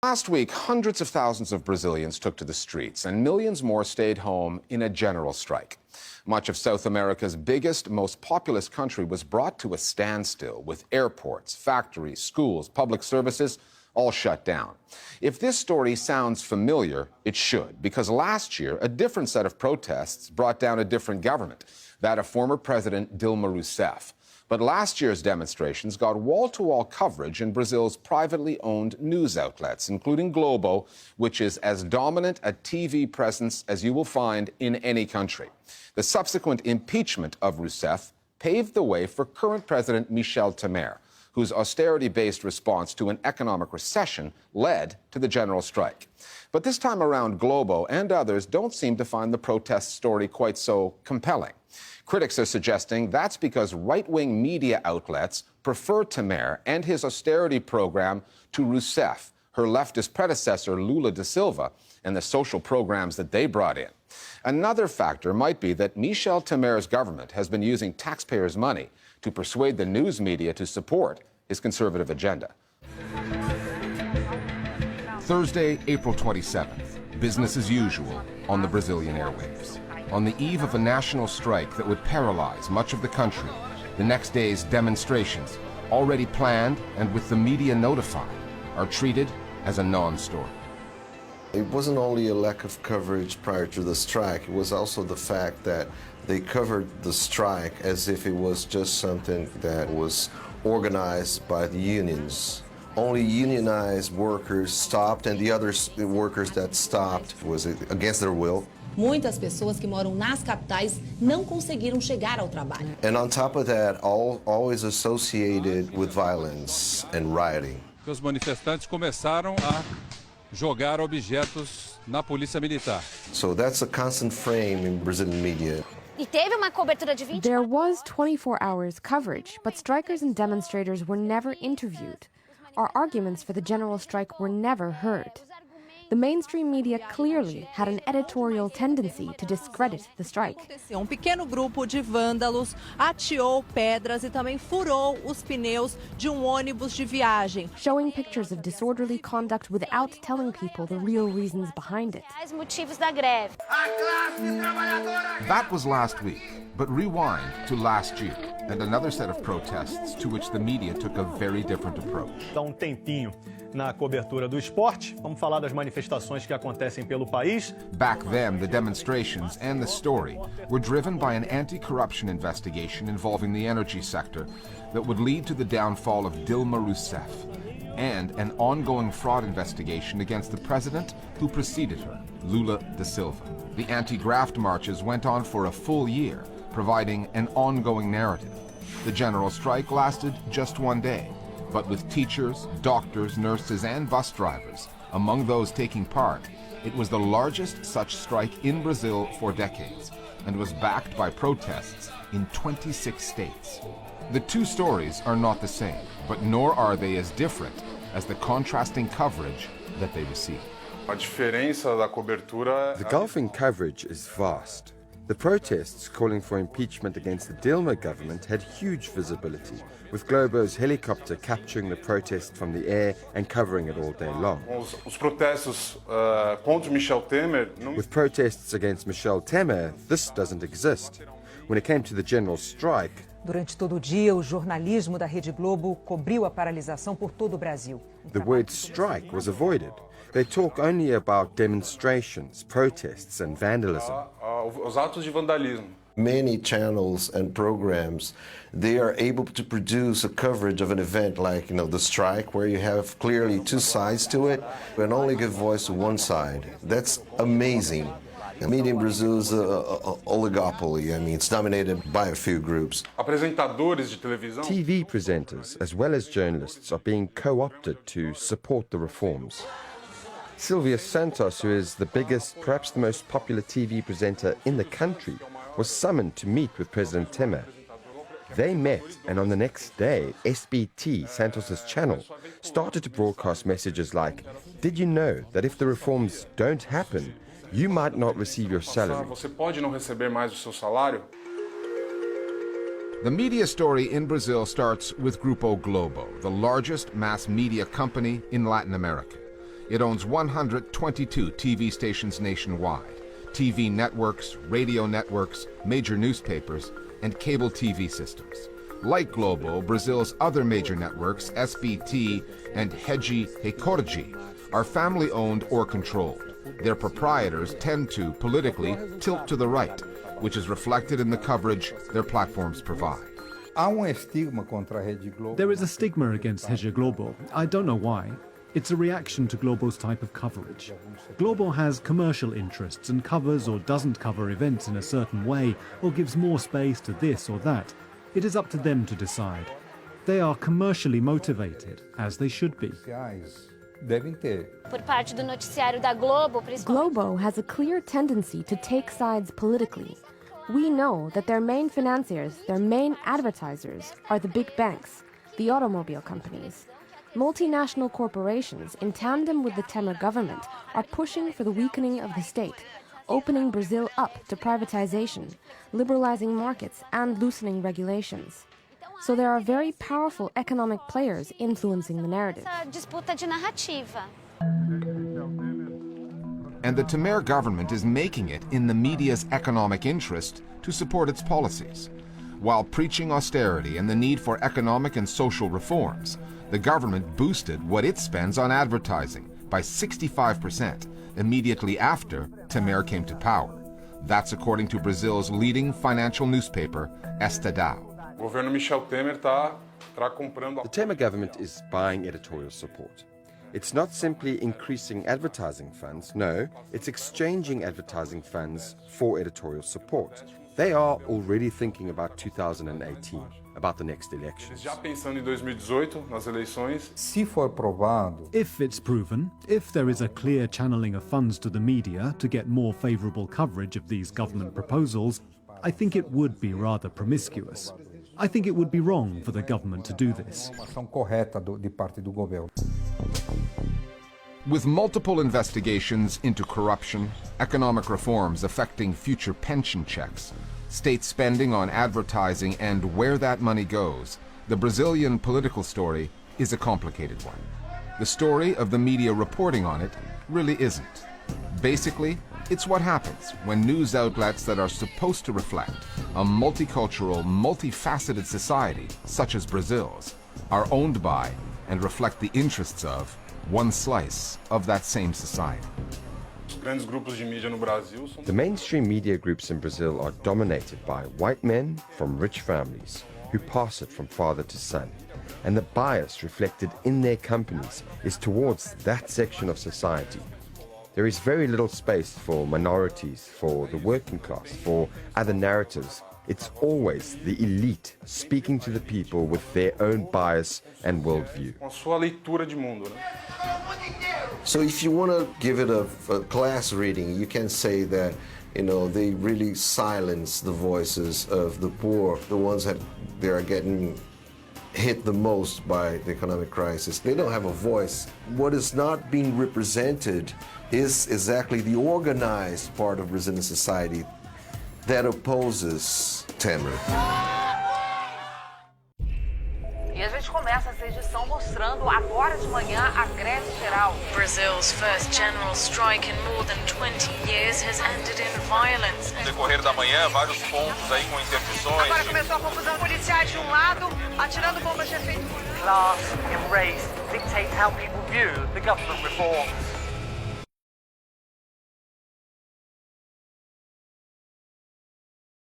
Last week, hundreds of thousands of Brazilians took to the streets, and millions more stayed home in a general strike. Much of South America's biggest, most populous country was brought to a standstill, with airports, factories, schools, public services all shut down. If this story sounds familiar, it should, because last year, a different set of protests brought down a different government, that of former President Dilma Rousseff. But last year's demonstrations got wall-to-wall coverage in Brazil's privately owned news outlets, including Globo, which is as dominant a TV presence as you will find in any country. The subsequent impeachment of Rousseff paved the way for current President Michel Temer, whose austerity-based response to an economic recession led to the general strike. But this time around, Globo and others don't seem to find the protest story quite so compelling. Critics are suggesting that's because right-wing media outlets prefer Temer and his austerity program to Rousseff, her leftist predecessor Lula da Silva, and the social programs that they brought in. Another factor might be that Michel Temer's government has been using taxpayers' money to persuade the news media to support his conservative agenda. Thursday, April 27th, business as usual on the Brazilian airwaves. On the eve of a national strike that would paralyze much of the country, the next day's demonstrations, already planned and with the media notified, are treated as a non-story. It wasn't only a lack of coverage prior to the strike, it was also the fact that they covered the strike as if it was just something that was organized by the unions. Only unionized workers stopped, and the other workers that stopped was against their will. Muitas pessoas que moram nas capitais não conseguiram chegar ao trabalho. And on top of that, always associated with violence and rioting. Os manifestantes começaram a jogar objetos na polícia militar. So that's a constant frame in Brazilian media. There was 24 hours coverage, but strikers and demonstrators were never interviewed. Our arguments for the general strike were never heard. The mainstream media clearly had an editorial tendency to discredit the strike. Pequeno grupo de vândalos ateou pedras e também furou os pneus de ônibus de viagem. Showing pictures of disorderly conduct without telling people the real reasons behind it. That was last week, but rewind to last year, and another set of protests to which the media took a very different approach. Dá tempinho na cobertura do esporte. Vamos falar das manifestações que acontecem pelo país. Back then, the demonstrations and the story were driven by an anti-corruption investigation involving the energy sector that would lead to the downfall of Dilma Rousseff, and an ongoing fraud investigation against the president who preceded her, Lula da Silva. The anti-graft marches went on for a full year, providing an ongoing narrative. The general strike lasted just one day, but with teachers, doctors, nurses, and bus drivers among those taking part, it was the largest such strike in Brazil for decades and was backed by protests in 26 states. The two stories are not the same, but nor are they as different as the contrasting coverage that they receive. The gulf in coverage is vast. The protests calling for impeachment against the Dilma government had huge visibility, with Globo's helicopter capturing the protest from the air and covering it all day long. With protests against Michel Temer, this doesn't exist. When it came to the general strike, Durante todo o dia, o jornalismo da Rede Globo cobriu a paralisação por todo o Brasil. The word strike was avoided. They talk only about demonstrations, protests, and vandalism. Many channels and programs, they are able to produce a coverage of an event like, the strike, where you have clearly two sides to it, and only give voice to one side. That's amazing. Media in Brazil is an oligopoly. It's dominated by a few groups. TV presenters, as well as journalists, are being co-opted to support the reforms. Silvia Santos, who is the biggest, perhaps the most popular TV presenter in the country, was summoned to meet with President Temer. They met, and on the next day, SBT, Santos's channel, started to broadcast messages like, "Did you know that if the reforms don't happen, you might not receive your salary?" The media story in Brazil starts with Grupo Globo, the largest mass media company in Latin America. It owns 122 TV stations nationwide, TV networks, radio networks, major newspapers, and cable TV systems. Like Globo, Brazil's other major networks, SBT and Rede Record, are family-owned or controlled. Their proprietors tend to, politically, tilt to the right, which is reflected in the coverage their platforms provide. There is a stigma against Rede Globo. I don't know why. It's a reaction to Globo's type of coverage. Globo has commercial interests and covers or doesn't cover events in a certain way or gives more space to this or that. It is up to them to decide. They are commercially motivated, as they should be. Globo has a clear tendency to take sides politically. We know that their main financiers, their main advertisers, are the big banks, the automobile companies. Multinational corporations, in tandem with the Temer government, are pushing for the weakening of the state, opening Brazil up to privatization, liberalizing markets, and loosening regulations. So there are very powerful economic players influencing the narrative. And the Temer government is making it in the media's economic interest to support its policies. While preaching austerity and the need for economic and social reforms, the government boosted what it spends on advertising by 65% immediately after Temer came to power. That's according to Brazil's leading financial newspaper, Estadão. The Temer government is buying editorial support. It's not simply increasing advertising funds, no, it's exchanging advertising funds for editorial support. They are already thinking about 2018, about the next elections. If it's proven, if there is a clear channeling of funds to the media to get more favorable coverage of these government proposals, I think it would be rather promiscuous. I think it would be wrong for the government to do this. With multiple investigations into corruption, economic reforms affecting future pension checks, state spending on advertising, and where that money goes, the Brazilian political story is a complicated one. The story of the media reporting on it really isn't. Basically, it's what happens when news outlets that are supposed to reflect a multicultural, multifaceted society, such as Brazil's, are owned by and reflect the interests of one slice of that same society. The mainstream media groups in Brazil are dominated by white men from rich families who pass it from father to son. And the bias reflected in their companies is towards that section of society. There is very little space for minorities, for the working class, for other narratives. It's always the elite speaking to the people with their own bias and worldview. So if you want to give it a class reading, you can say that, they really silence the voices of the poor, the ones that they are getting hit the most by the economic crisis. They don't have a voice. What is not being represented is exactly the organized part of Brazilian society that opposes Temer. E a gente começa essa edição mostrando agora de manhã a Greve Geral. Brazil's first general strike in more than 20 years has ended in violence. No decorrer da manhã, vários pontos aí com interdições. Agora começou a confusão, policiais de lado atirando bombas de efeito. Class and race dictate how people view the government reforms.